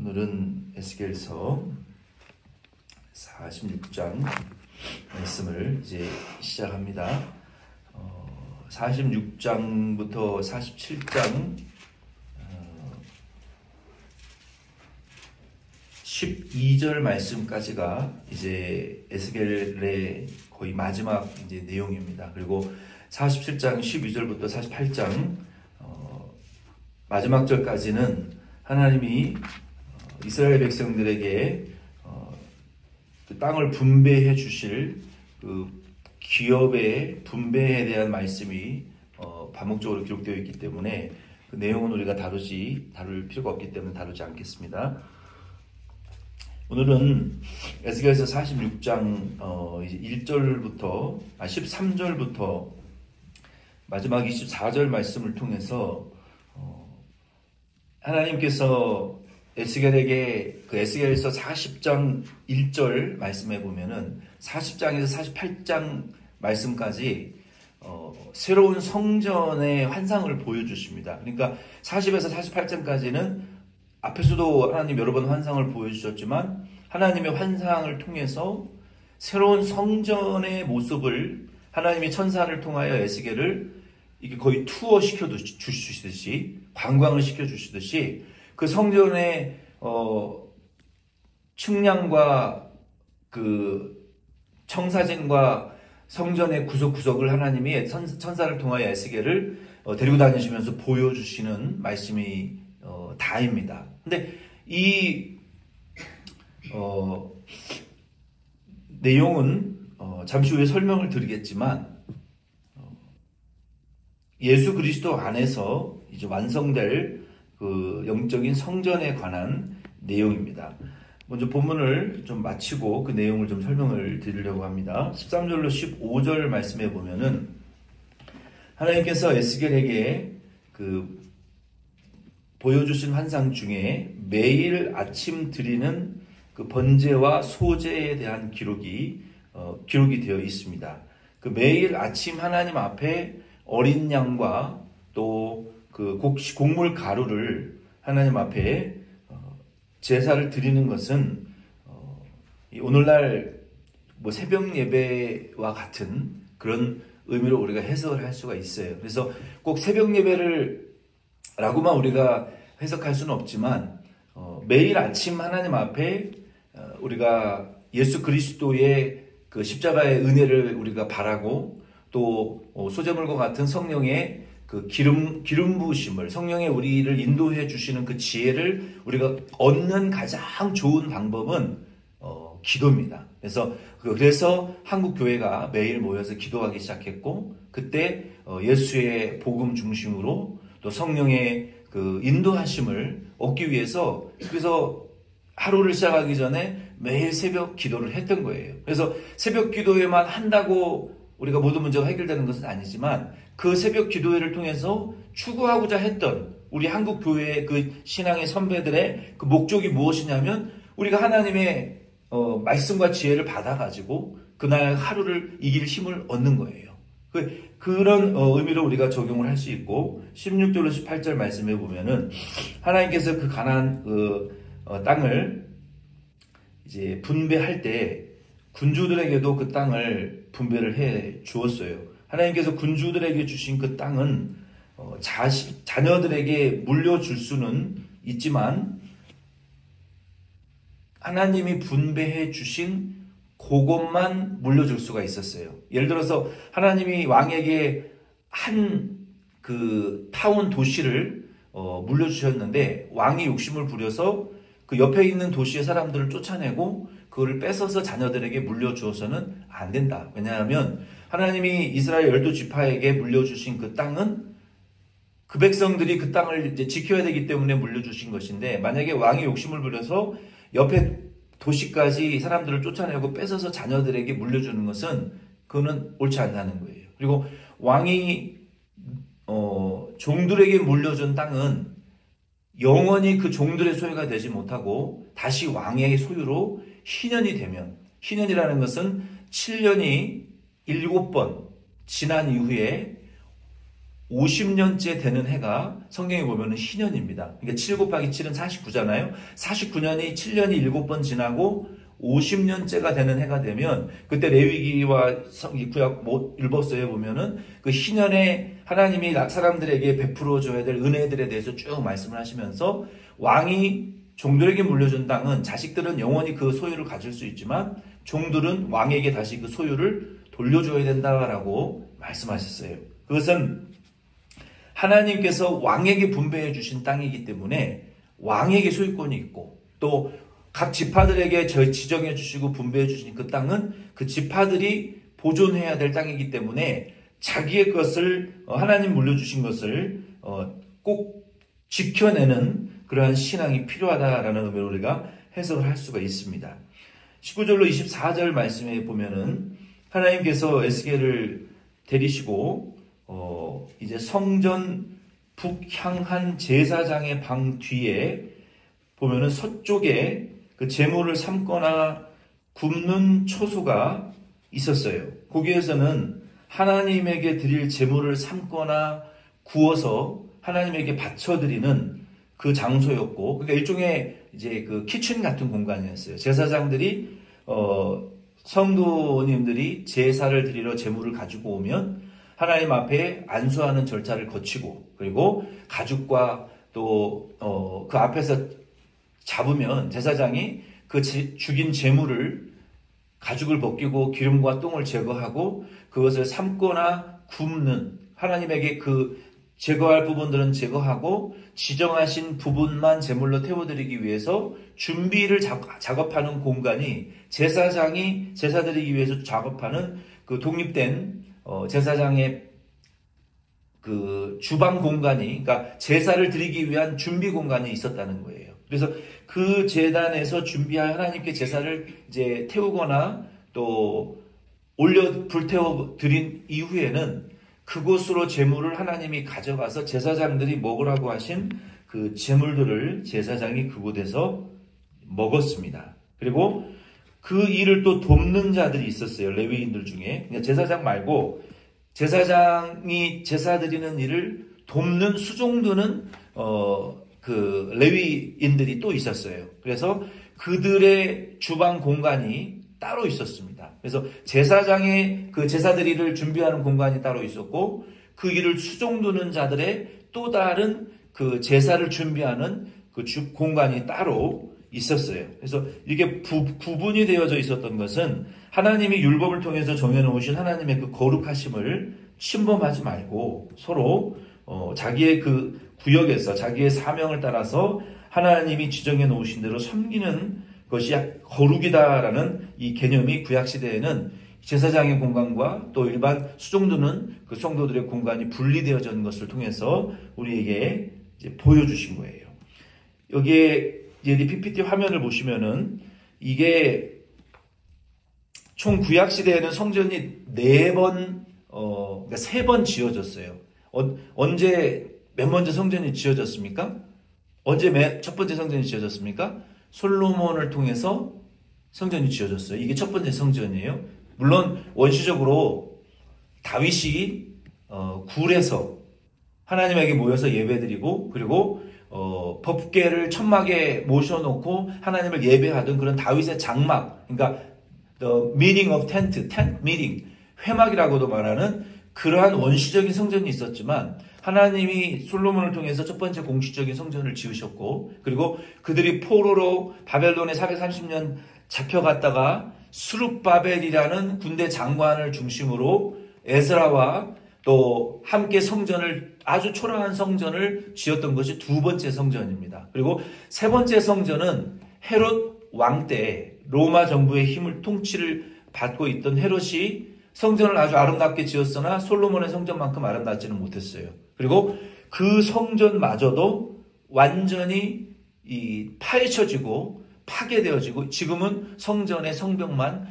오늘은 에스겔서 46장 말씀을 이제 시작합니다. 46장부터 47장 12절 말씀까지가 이제 에스겔의 거의 마지막 이제 내용입니다. 그리고 47장 12절부터 48장 마지막 절까지는 하나님이 이스라엘 백성들에게 그 땅을 분배해 주실 그 기업의 분배에 대한 말씀이 반복적으로 기록되어 있기 때문에 그 내용은 우리가 다룰 필요가 없기 때문에 다루지 않겠습니다. 오늘은 에스겔서 46장 이제 1절부터 13절부터 마지막 24절 말씀을 통해서 하나님께서 에스겔에게 그 에스겔서 40장 1절 말씀해 보면은 40장에서 48장 말씀까지 새로운 성전의 환상을 보여주십니다. 그러니까 40에서 48장까지는 앞에서도 하나님 여러 번 환상을 보여주셨지만 하나님의 환상을 통해서 새로운 성전의 모습을 하나님이 천사를 통하여 에스겔을 이게 거의 투어 시켜 주시듯이 관광을 시켜 주시듯이 그 성전의 측량과 그 청사진과 성전의 구석구석을 하나님이 천사를 통하여 에스겔을 데리고 다니시면서 보여주시는 말씀이 다입니다. 근데 이 내용은 잠시 후에 설명을 드리겠지만 예수 그리스도 안에서 이제 완성될 그 영적인 성전에 관한 내용입니다. 먼저 본문을 좀 마치고 그 내용을 좀 설명을 드리려고 합니다. 13절로 15절 말씀해 보면은 하나님께서 에스겔에게 그 보여주신 환상 중에 매일 아침 드리는 그 번제와 소제에 대한 기록이 되어 있습니다. 그 매일 아침 하나님 앞에 어린 양과 또 그 곡물 가루를 하나님 앞에 제사를 드리는 것은 오늘날 뭐 새벽 예배와 같은 그런 의미로 우리가 해석을 할 수가 있어요. 그래서 꼭 새벽 예배를 라고만 우리가 해석할 수는 없지만 매일 아침 하나님 앞에 우리가 예수 그리스도의 그 십자가의 은혜를 우리가 바라고 또 소제물과 같은 성령의 그 기름 부으심을 성령의 우리를 인도해 주시는 그 지혜를 우리가 얻는 가장 좋은 방법은 기도입니다. 그래서 한국 교회가 매일 모여서 기도하기 시작했고 그때 예수의 복음 중심으로 또 성령의 그 인도하심을 얻기 위해서 그래서 하루를 시작하기 전에 매일 새벽 기도를 했던 거예요. 그래서 새벽 기도회만 한다고 우리가 모든 문제가 해결되는 것은 아니지만 그 새벽 기도회를 통해서 추구하고자 했던 우리 한국 교회의 그 신앙의 선배들의 그 목적이 무엇이냐면 우리가 하나님의 말씀과 지혜를 받아가지고 그날 하루를 이길 힘을 얻는 거예요. 그런 의미로 우리가 적용을 할 수 있고 16절로 18절 말씀해 보면은 하나님께서 그 가나안 땅을 이제 분배할 때 군주들에게도 그 땅을 분배를 해 주었어요. 하나님께서 군주들에게 주신 그 땅은 자녀들에게 물려줄 수는 있지만 하나님이 분배해 주신 그것만 물려줄 수가 있었어요. 예를 들어서 하나님이 왕에게 한 그 타운 도시를 물려주셨는데 왕이 욕심을 부려서 그 옆에 있는 도시의 사람들을 쫓아내고 그거를 뺏어서 자녀들에게 물려주어서는 안 된다. 왜냐하면 하나님이 이스라엘 12지파에게 물려주신 그 땅은 그 백성들이 그 땅을 이제 지켜야 되기 때문에 물려주신 것인데 만약에 왕이 욕심을 부려서 옆에 도시까지 사람들을 쫓아내고 뺏어서 자녀들에게 물려주는 것은 그거는 옳지 않다는 거예요. 그리고 왕이 종들에게 물려준 땅은 영원히 그 종들의 소유가 되지 못하고 다시 왕의 소유로 희년이 되면 희년이라는 것은 7년이 7번 지난 이후에 50년째 되는 해가 성경에 보면은 희년입니다. 그러니까 7 곱하기 7은 49잖아요. 49년이 7년이 7번 지나고 50년째가 되는 해가 되면 그때 레위기와 구약 율법서에 보면은 그 희년에 하나님이 사람들에게 베풀어 줘야 될 은혜들에 대해서 쭉 말씀을 하시면서 왕이 종들에게 물려준 땅은 자식들은 영원히 그 소유를 가질 수 있지만 종들은 왕에게 다시 그 소유를 돌려줘야 된다라고 말씀하셨어요. 그것은 하나님께서 왕에게 분배해 주신 땅이기 때문에 왕에게 소유권이 있고 또 각 지파들에게 지정해 주시고 분배해 주신 그 땅은 그 지파들이 보존해야 될 땅이기 때문에 자기의 것을 하나님 물려주신 것을 꼭 지켜내는 그러한 신앙이 필요하다라는 의미로 우리가 해석을 할 수가 있습니다. 19절로 24절 말씀에 보면은 하나님께서 에스겔을 데리시고 이제 성전 북향한 제사장의 방 뒤에 보면은 서쪽에 그 제물을 삶거나 굽는 초소가 있었어요. 거기에서는 하나님에게 드릴 제물을 삶거나 구워서 하나님에게 바쳐드리는 그 장소였고, 그러니까 일종의 이제 그 키친 같은 공간이었어요. 제사장들이 성도님들이 제사를 드리러 제물을 가지고 오면 하나님 앞에 안수하는 절차를 거치고, 그리고 가죽과 또 그 앞에서 잡으면 제사장이 그 죽인 제물을 가죽을 벗기고 기름과 똥을 제거하고 그것을 삶거나 굽는, 하나님에게 그 제거할 부분들은 제거하고 지정하신 부분만 제물로 태워드리기 위해서 준비를 작업하는 공간이 제사장이 제사 드리기 위해서 작업하는 그 독립된 제사장의 그 주방 공간이, 그러니까 제사를 드리기 위한 준비 공간이 있었다는 거예요. 그래서 그 제단에서 준비할 하나님께 제사를 이제 태우거나 또 불태워 드린 이후에는 그곳으로 제물을 하나님이 가져가서 제사장들이 먹으라고 하신 그 제물들을 제사장이 그곳에서 먹었습니다. 그리고 그 일을 또 돕는 자들이 있었어요. 레위인들 중에. 그러니까 제사장 말고 제사장이 제사 드리는 일을 돕는 수종드는 그 레위인들이 또 있었어요. 그래서 그들의 주방 공간이 따로 있었습니다. 그래서 제사장의 그 제사드리를 준비하는 공간이 따로 있었고, 그 일을 수종드는 자들의 또 다른 그 제사를 준비하는 그 공간이 따로 있었어요. 그래서 이게 구분이 되어져 있었던 것은 하나님이 율법을 통해서 정해놓으신 하나님의 그 거룩하심을 침범하지 말고 서로 자기의 그 구역에서 자기의 사명을 따라서 하나님이 지정해 놓으신 대로 섬기는 것이 거룩이다라는 이 개념이 구약시대에는 제사장의 공간과 또 일반 수종드는 그 성도들의 공간이 분리되어져 있는 것을 통해서 우리에게 이제 보여주신 거예요. 여기에 이제 PPT 화면을 보시면은 이게 총 구약시대에는 성전이 4번, 그러니까 3번 지어졌어요. 언제 맨 먼저 성전이 지어졌습니까? 언제 첫 번째 성전이 지어졌습니까? 솔로몬을 통해서 성전이 지어졌어요. 이게 첫 번째 성전이에요. 물론 원시적으로 다윗이 굴에서 하나님에게 모여서 예배드리고, 그리고 법궤를 천막에 모셔놓고 하나님을 예배하던 그런 다윗의 장막, 그러니까 the meeting of tent meeting, 회막이라고도 말하는 그러한 원시적인 성전이 있었지만 하나님이 솔로몬을 통해서 첫 번째 공식적인 성전을 지으셨고, 그리고 그들이 포로로 바벨론에 430년 잡혀갔다가 스룹바벨이라는 군대 장관을 중심으로 에스라와 또 함께 성전을, 아주 초라한 성전을 지었던 것이 2번째 성전입니다. 그리고 3번째 성전은 헤롯 왕 때 로마 정부의 힘을 통치를 받고 있던 헤롯이 성전을 아주 아름답게 지었으나 솔로몬의 성전만큼 아름답지는 못했어요. 그리고 그 성전마저도 완전히 파헤쳐지고 파괴되어지고 지금은 성전의 성벽만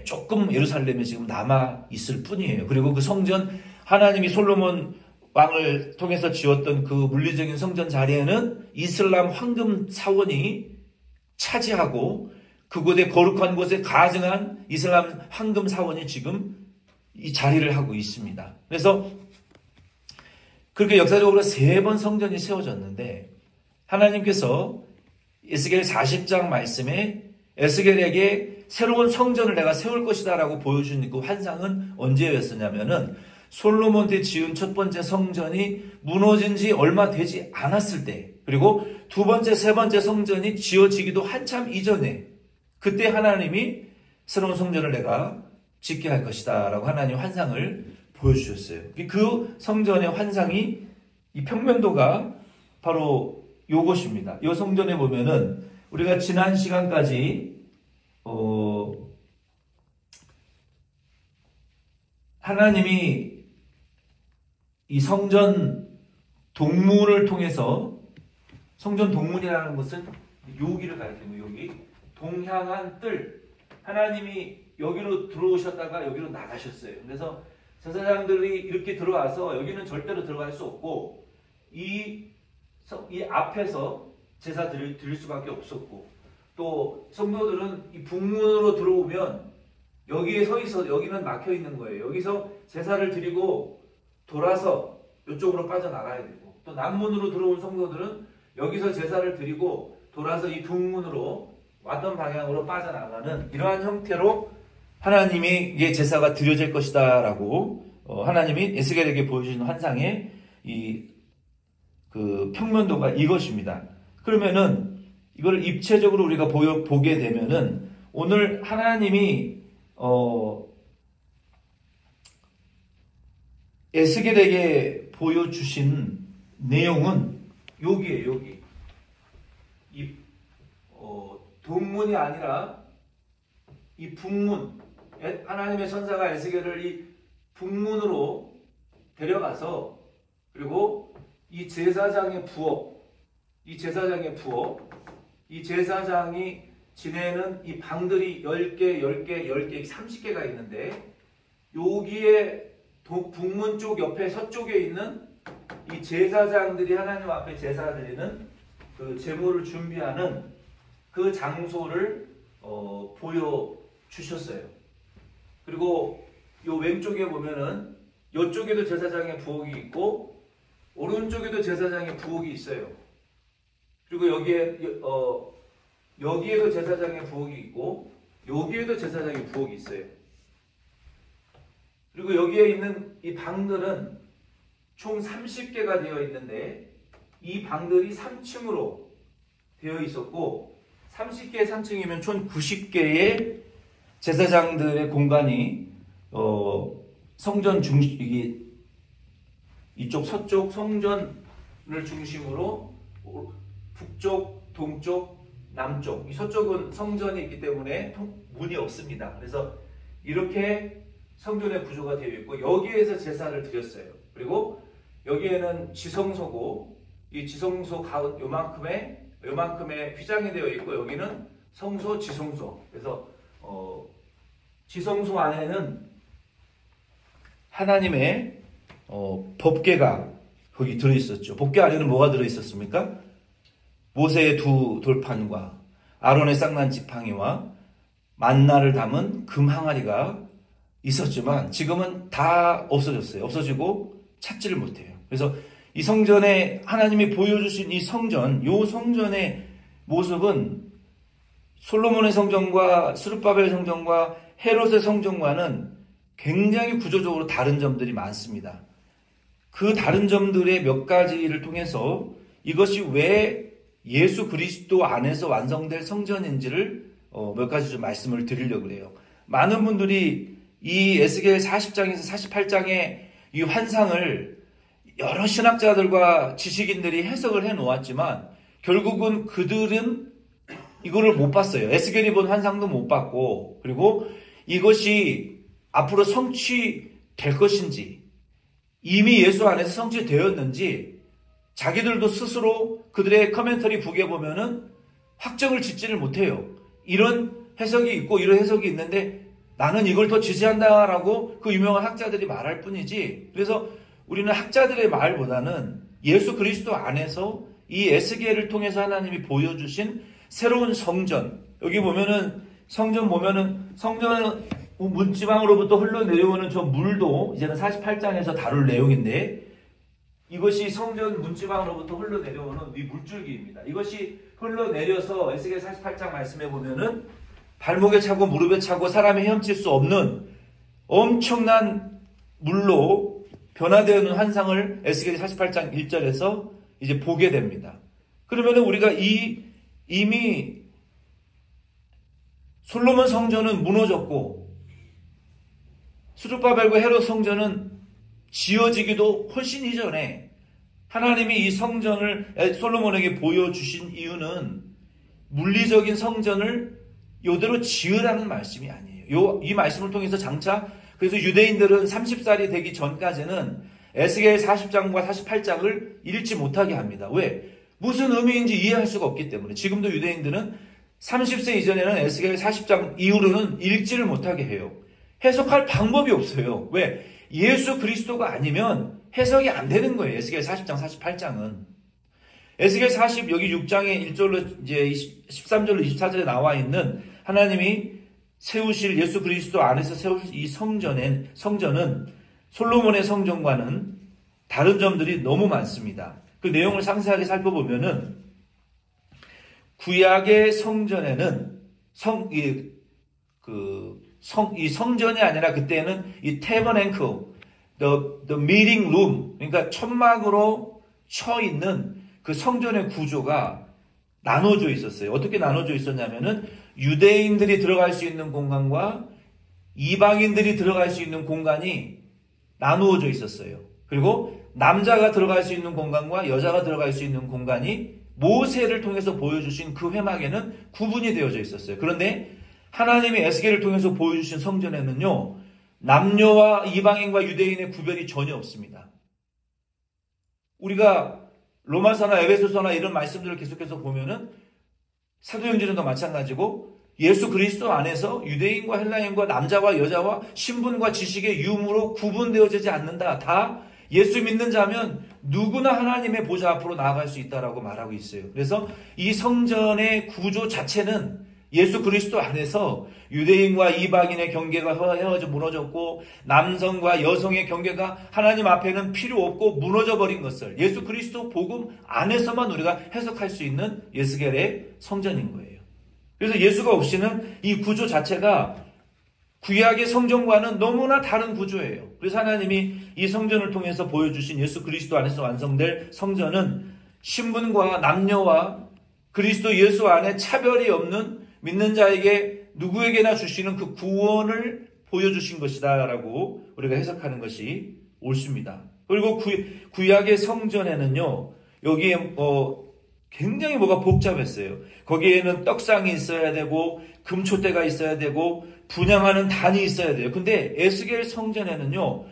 조금 예루살렘에 지금 남아 있을 뿐이에요. 그리고 그 성전, 하나님이 솔로몬 왕을 통해서 지었던 그 물리적인 성전 자리에는 이슬람 황금 사원이 차지하고 그곳에 거룩한 곳에 가증한 이슬람 황금 사원이 지금 이 자리를 하고 있습니다. 그래서 그렇게 역사적으로 3번 성전이 세워졌는데 하나님께서 에스겔 40장 말씀에 에스겔에게 새로운 성전을 내가 세울 것이다 라고 보여준 그 환상은 언제였었냐면은 솔로몬 때 지은 첫 번째 성전이 무너진 지 얼마 되지 않았을 때, 그리고 두 번째, 세 번째 성전이 지어지기도 한참 이전에, 그때 하나님이 새로운 성전을 내가 짓게 할 것이다 라고 하나님 환상을 보여주셨어요. 그 성전의 환상이 이 평면도가 바로 요것입니다. 이 성전에 보면은 우리가 지난 시간까지 하나님이 이 성전 동문을 통해서, 성전 동문이라는 것은 여기를 가리키는 여기 동향한 뜰, 하나님이 여기로 들어오셨다가 여기로 나가셨어요. 그래서 제사장들이 이렇게 들어와서 여기는 절대로 들어갈 수 없고 이 앞에서 제사 드릴 수밖에 없었고, 또 성도들은 이 북문으로 들어오면 여기에 서 있어, 여기는 막혀 있는 거예요. 여기서 제사를 드리고 돌아서 이쪽으로 빠져나가야 되고, 또 남문으로 들어온 성도들은 여기서 제사를 드리고 돌아서 이 북문으로 왔던 방향으로 빠져나가는 이러한 형태로 하나님의 제사가 드려질 것이다 라고 하나님이 에스겔에게 보여주신 환상의 그 평면도가 이것입니다. 그러면은 이걸 입체적으로 우리가 보게 되면은 오늘 하나님이 에스겔에게 보여주신 내용은 여기에요. 여기 이 동문이 아니라 이 북문, 하나님의 천사가 에스겔을 이 북문으로 데려가서, 그리고 이 제사장의 부엌, 이 제사장이 지내는 이 방들이 10개, 30개가 있는데, 여기에 북문 쪽 옆에 서쪽에 있는 이 제사장들이 하나님 앞에 제사 드리는 그 제물을 준비하는 그 장소를 보여주셨어요. 그리고 요 왼쪽에 보면은 이쪽에도 제사장의 부엌이 있고 오른쪽에도 제사장의 부엌이 있어요. 그리고 여기에도 제사장의 부엌이 있고 여기에도 제사장의 부엌이 있어요. 그리고 여기에 있는 이 방들은 총 30개가 되어 있는데 이 방들이 3층으로 되어 있었고, 30개의 3층이면 총 90개의 제사장들의 공간이 성전 이쪽 서쪽 성전을 중심으로 북쪽, 동쪽, 남쪽, 이 서쪽은 성전이 있기 때문에 문이 없습니다. 그래서 이렇게 성전의 구조가 되어 있고 여기에서 제사를 드렸어요. 그리고 여기에는 지성소고 이 지성소 가운 요만큼의 휘장이 되어 있고 여기는 성소, 지성소. 그래서 지성소 안에는 하나님의 법궤가 거기 들어있었죠. 법궤 안에는 뭐가 들어있었습니까? 모세의 2 돌판과 아론의 쌍난 지팡이와 만나를 담은 금 항아리가 있었지만 지금은 다 없어졌어요. 없어지고 찾지를 못해요. 그래서 이 성전에 하나님이 보여주신 이 성전, 요 성전의 모습은 솔로몬의 성전과 스룹바벨 성전과 헤롯의 성전과는 굉장히 구조적으로 다른 점들이 많습니다. 그 다른 점들의 몇 가지를 통해서 이것이 왜 예수 그리스도 안에서 완성될 성전인지를 몇 가지 좀 말씀을 드리려고 해요. 많은 분들이 이 에스겔 40장에서 48장의 이 환상을 여러 신학자들과 지식인들이 해석을 해 놓았지만 결국은 그들은 이거를 못 봤어요. 에스겔이 본 환상도 못 봤고, 그리고 이것이 앞으로 성취될 것인지, 이미 예수 안에서 성취되었는지 자기들도 스스로 그들의 커멘터리 북에 보면은 확정을 짓지를 못해요. 이런 해석이 있고 이런 해석이 있는데 나는 이걸 더 지지한다라고 그 유명한 학자들이 말할 뿐이지. 그래서 우리는 학자들의 말보다는 예수 그리스도 안에서 이 에스겔을 통해서 하나님이 보여주신 새로운 성전, 여기 보면은 성전 문지방으로부터 흘러내려오는 저 물도 이제는 48장에서 다룰 내용인데, 이것이 성전 문지방으로부터 흘러내려오는 이 물줄기입니다. 이것이 흘러내려서 에스겔 48장 말씀해 보면은 발목에 차고 무릎에 차고 사람이 헤엄칠 수 없는 엄청난 물로 변화되어 있는 환상을 에스겔 48장 1절에서 이제 보게 됩니다. 그러면은 우리가 이미 솔로몬 성전은 무너졌고 스룹바벨과 헤롯 성전은 지어지기도 훨씬 이전에 하나님이 이 성전을 솔로몬에게 보여주신 이유는 물리적인 성전을 이대로 지으라는 말씀이 아니에요. 이 말씀을 통해서 장차 그래서 유대인들은 30살이 되기 전까지는 에스겔 40장과 48장을 읽지 못하게 합니다. 왜? 무슨 의미인지 이해할 수가 없기 때문에. 지금도 유대인들은 30세 이전에는 에스겔 40장 이후로는 읽지를 못하게 해요. 해석할 방법이 없어요. 왜? 예수 그리스도가 아니면 해석이 안 되는 거예요. 에스겔 40장, 48장은. 에스겔 40 여기 6장에 1절로 이제 13절로 24절에 나와 있는 하나님이 세우실 예수 그리스도 안에서 세우실 이 성전은 솔로몬의 성전과는 다른 점들이 너무 많습니다. 그 내용을 상세하게 살펴보면은 구약의 성전에는 이 성전이 아니라 그때는 이 tabernacle, the meeting room, 그러니까 천막으로 쳐 있는 그 성전의 구조가 나눠져 있었어요. 어떻게 나눠져 있었냐면은 유대인들이 들어갈 수 있는 공간과 이방인들이 들어갈 수 있는 공간이 나누어져 있었어요. 그리고 남자가 들어갈 수 있는 공간과 여자가 들어갈 수 있는 공간이 모세를 통해서 보여주신 그 회막에는 구분이 되어져 있었어요. 그런데 하나님이 에스겔을 통해서 보여주신 성전에는요, 남녀와 이방인과 유대인의 구별이 전혀 없습니다. 우리가 로마서나 에베소서나 이런 말씀들을 계속해서 보면은 사도행전도 마찬가지고 예수 그리스도 안에서 유대인과 헬라인과 남자와 여자와 신분과 지식의 유무로 구분되어지지 않는다. 다 예수 믿는 자면 누구나 하나님의 보좌 앞으로 나아갈 수 있다라고 말하고 있어요. 그래서 이 성전의 구조 자체는 예수 그리스도 안에서 유대인과 이방인의 경계가 헤어져 무너졌고 남성과 여성의 경계가 하나님 앞에는 필요 없고 무너져 버린 것을 예수 그리스도 복음 안에서만 우리가 해석할 수 있는 에스겔의 성전인 거예요. 그래서 예수가 없이는 이 구조 자체가 구약의 성전과는 너무나 다른 구조예요. 그래서 하나님이 이 성전을 통해서 보여주신 예수 그리스도 안에서 완성될 성전은 신분과 남녀와 그리스도 예수 안에 차별이 없는 믿는 자에게 누구에게나 주시는 그 구원을 보여주신 것이다라고 우리가 해석하는 것이 옳습니다. 그리고 구약의 성전에는요, 여기에 굉장히 뭐가 복잡했어요. 거기에는 떡상이 있어야 되고 금촛대가 있어야 되고 분향하는 단이 있어야 돼요. 근데 에스겔 성전에는요,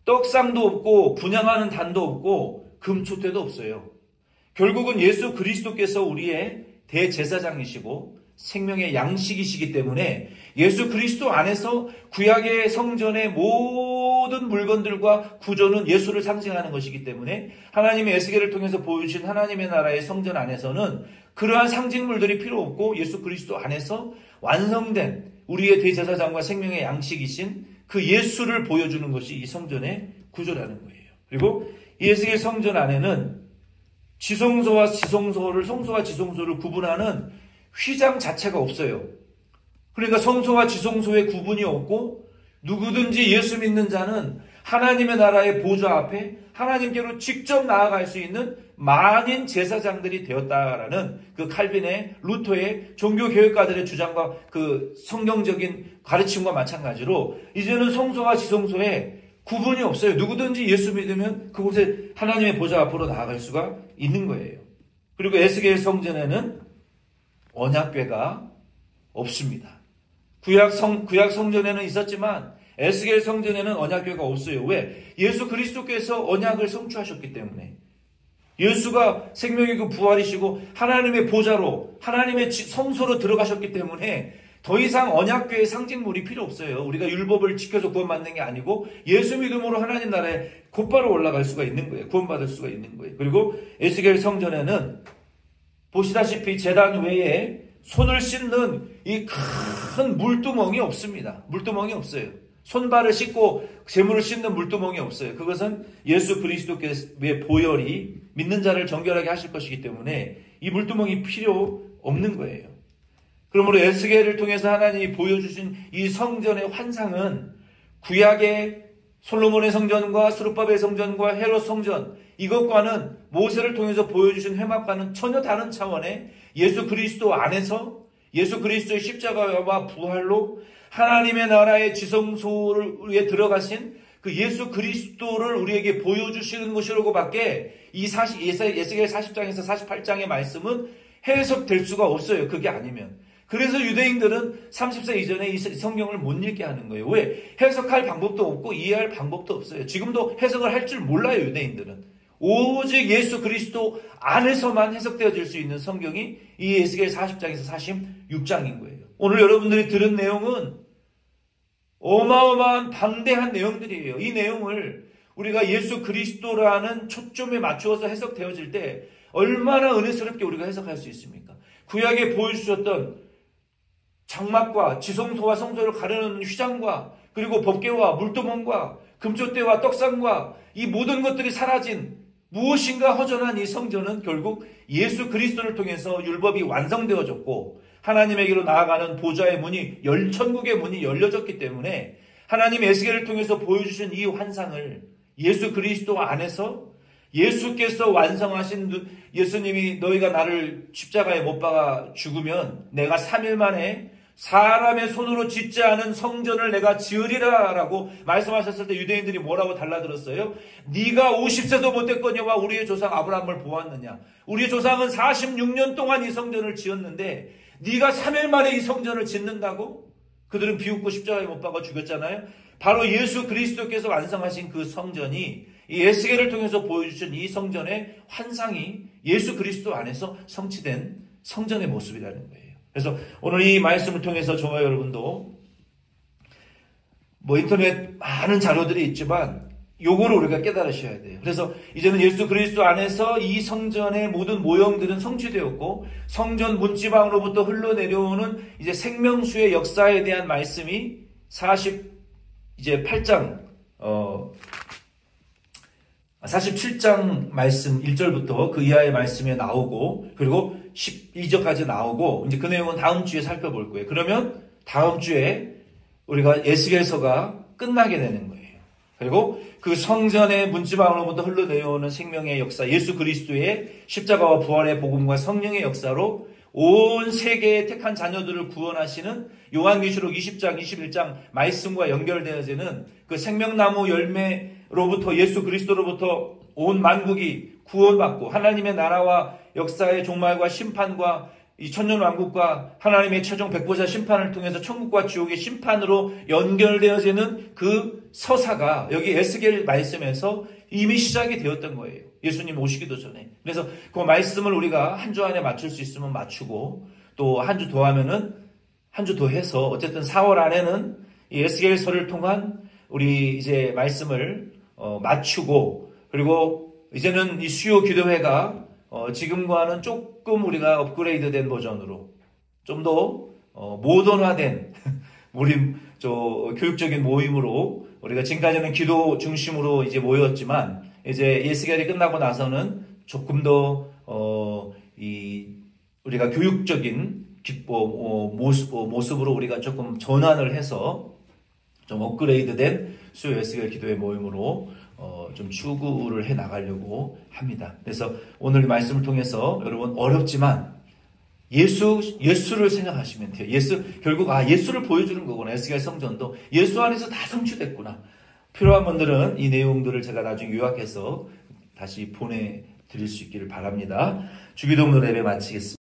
떡상도 없고 분향하는 단도 없고 금촛대도 없어요. 결국은 예수 그리스도께서 우리의 대제사장이시고 생명의 양식이시기 때문에 예수 그리스도 안에서 구약의 성전의 모든 물건들과 구조는 예수를 상징하는 것이기 때문에 하나님의 에스겔을 통해서 보여주신 하나님의 나라의 성전 안에서는 그러한 상징물들이 필요 없고 예수 그리스도 안에서 완성된 우리의 대제사장과 생명의 양식이신 그 예수를 보여주는 것이 이 성전의 구조라는 거예요. 그리고 이 에스겔 성전 안에는 지성소와 성소와 지성소를 구분하는 휘장 자체가 없어요. 그러니까 성소와 지성소의 구분이 없고 누구든지 예수 믿는 자는 하나님의 나라의 보좌 앞에 하나님께로 직접 나아갈 수 있는 만인 제사장들이 되었다라는 그 칼빈의 루터의 종교개혁가들의 주장과 그 성경적인 가르침과 마찬가지로 이제는 성소와 지성소에 구분이 없어요. 누구든지 예수 믿으면 그곳에 하나님의 보좌 앞으로 나아갈 수가 있는 거예요. 그리고 에스겔 성전에는 언약궤가 없습니다. 구약 성전에는 있었지만 에스겔 성전에는 언약궤가 없어요. 왜? 예수 그리스도께서 언약을 성취하셨기 때문에. 예수가 생명의 그 부활이시고 하나님의 보좌로 하나님의 성소로 들어가셨기 때문에 더 이상 언약궤의 상징물이 필요 없어요. 우리가 율법을 지켜서 구원받는 게 아니고 예수 믿음으로 하나님 나라에 곧바로 올라갈 수가 있는 거예요. 구원받을 수가 있는 거예요. 그리고 에스겔 성전에는 보시다시피 제단 외에 손을 씻는 이 큰 물두멍이 없습니다. 물두멍이 없어요. 손발을 씻고 재물을 씻는 물두멍이 없어요. 그것은 예수 그리스도께서의 보혈이 믿는 자를 정결하게 하실 것이기 때문에 이 물두멍이 필요 없는 거예요. 그러므로 에스겔을 통해서 하나님이 보여주신 이 성전의 환상은 구약의 솔로몬의 성전과 스룹바벨 성전과 헤롯 성전, 이것과는 모세를 통해서 보여주신 회막과는 전혀 다른 차원의 예수 그리스도 안에서 예수 그리스도의 십자가와 부활로 하나님의 나라의 지성소에 들어가신 그 예수 그리스도를 우리에게 보여주시는 것이라고 밖에 이 에스겔 40장에서 48장의 말씀은 해석될 수가 없어요. 그게 아니면. 그래서 유대인들은 30세 이전에 이 성경을 못 읽게 하는 거예요. 왜? 해석할 방법도 없고 이해할 방법도 없어요. 지금도 해석을 할 줄 몰라요, 유대인들은. 오직 예수 그리스도 안에서만 해석되어질 수 있는 성경이 이 에스겔 40장에서 46장인 거예요. 오늘 여러분들이 들은 내용은 어마어마한 방대한 내용들이에요. 이 내용을 우리가 예수 그리스도라는 초점에 맞추어서 해석되어질 때 얼마나 은혜스럽게 우리가 해석할 수 있습니까? 구약에 보여주셨던 장막과 지성소와 성소를 가르는 휘장과 그리고 법궤와 물두멍과 금촛대와 떡상과 이 모든 것들이 사라진 무엇인가 허전한 이 성전은 결국 예수 그리스도를 통해서 율법이 완성되어졌고 하나님에게로 나아가는 보좌의 문이 천국의 문이 열려졌기 때문에 하나님 에스겔을 통해서 보여주신 이 환상을 예수 그리스도 안에서 예수께서 완성하신 예수님이 너희가 나를 십자가에 못 박아 죽으면 내가 3일 만에 사람의 손으로 짓지 않은 성전을 내가 지으리라 라고 말씀하셨을 때 유대인들이 뭐라고 달라들었어요? 네가 50세도 못 됐거니와 우리의 조상 아브라함을 보았느냐? 우리의 조상은 46년 동안 이 성전을 지었는데 네가 3일 만에 이 성전을 짓는다고? 그들은 비웃고 십자가에 못 박아 죽였잖아요. 바로 예수 그리스도께서 완성하신 그 성전이 이 에스겔을 통해서 보여주신 이 성전의 환상이 예수 그리스도 안에서 성취된 성전의 모습이라는 거예요. 그래서 오늘 이 말씀을 통해서 저와 여러분도 인터넷 많은 자료들이 있지만 요거를 우리가 깨달으셔야 돼요. 그래서 이제는 예수 그리스도 안에서 이 성전의 모든 모형들은 성취되었고 성전 문지방으로부터 흘러내려오는 이제 생명수의 역사에 대한 말씀이 48장 47장 말씀 1절부터 그 이하의 말씀에 나오고 그리고 12절까지 나오고 이제 그 내용은 다음 주에 살펴볼 거예요. 그러면 다음 주에 우리가 에스겔서가 끝나게 되는 거예요. 그리고 그 성전의 문지방으로부터 흘러내려오는 생명의 역사, 예수 그리스도의 십자가와 부활의 복음과 성령의 역사로 온 세계의 택한 자녀들을 구원하시는 요한계시록 20장, 21장 말씀과 연결되어지는 그 생명나무 열매로부터 예수 그리스도로부터 온 만국이 구원받고 하나님의 나라와 역사의 종말과 심판과 이 천년왕국과 하나님의 최종 백보자 심판을 통해서 천국과 지옥의 심판으로 연결되어지는 그 서사가 여기 에스겔 말씀에서 이미 시작이 되었던 거예요. 예수님 오시기도 전에. 그래서 그 말씀을 우리가 한 주 안에 맞출 수 있으면 맞추고 또 한 주 더 하면은 한 주 더 해서 어쨌든 4월 안에는 이 에스겔서를 통한 우리 이제 말씀을 맞추고 그리고 이제는 이 수요 기도회가 지금과는 조금 우리가 업그레이드된 버전으로 좀 더 모던화된 우리 교육적인 모임으로 우리가 지금까지는 기도 중심으로 이제 모였지만 이제 에스겔이 끝나고 나서는 조금 더 우리가 교육적인 모습으로 우리가 조금 전환을 해서 좀 업그레이드된 수요 에스겔 기도회 모임으로 좀 추구를 해 나가려고 합니다. 그래서 오늘 말씀을 통해서 여러분 어렵지만 예수를 생각하시면 돼요. 결국 예수를 보여주는 거구나. 에스겔 성전도 예수 안에서 다 성취됐구나. 필요한 분들은 이 내용들을 제가 나중에 요약해서 다시 보내드릴 수 있기를 바랍니다. 주기도문으로 예배 마치겠습니다.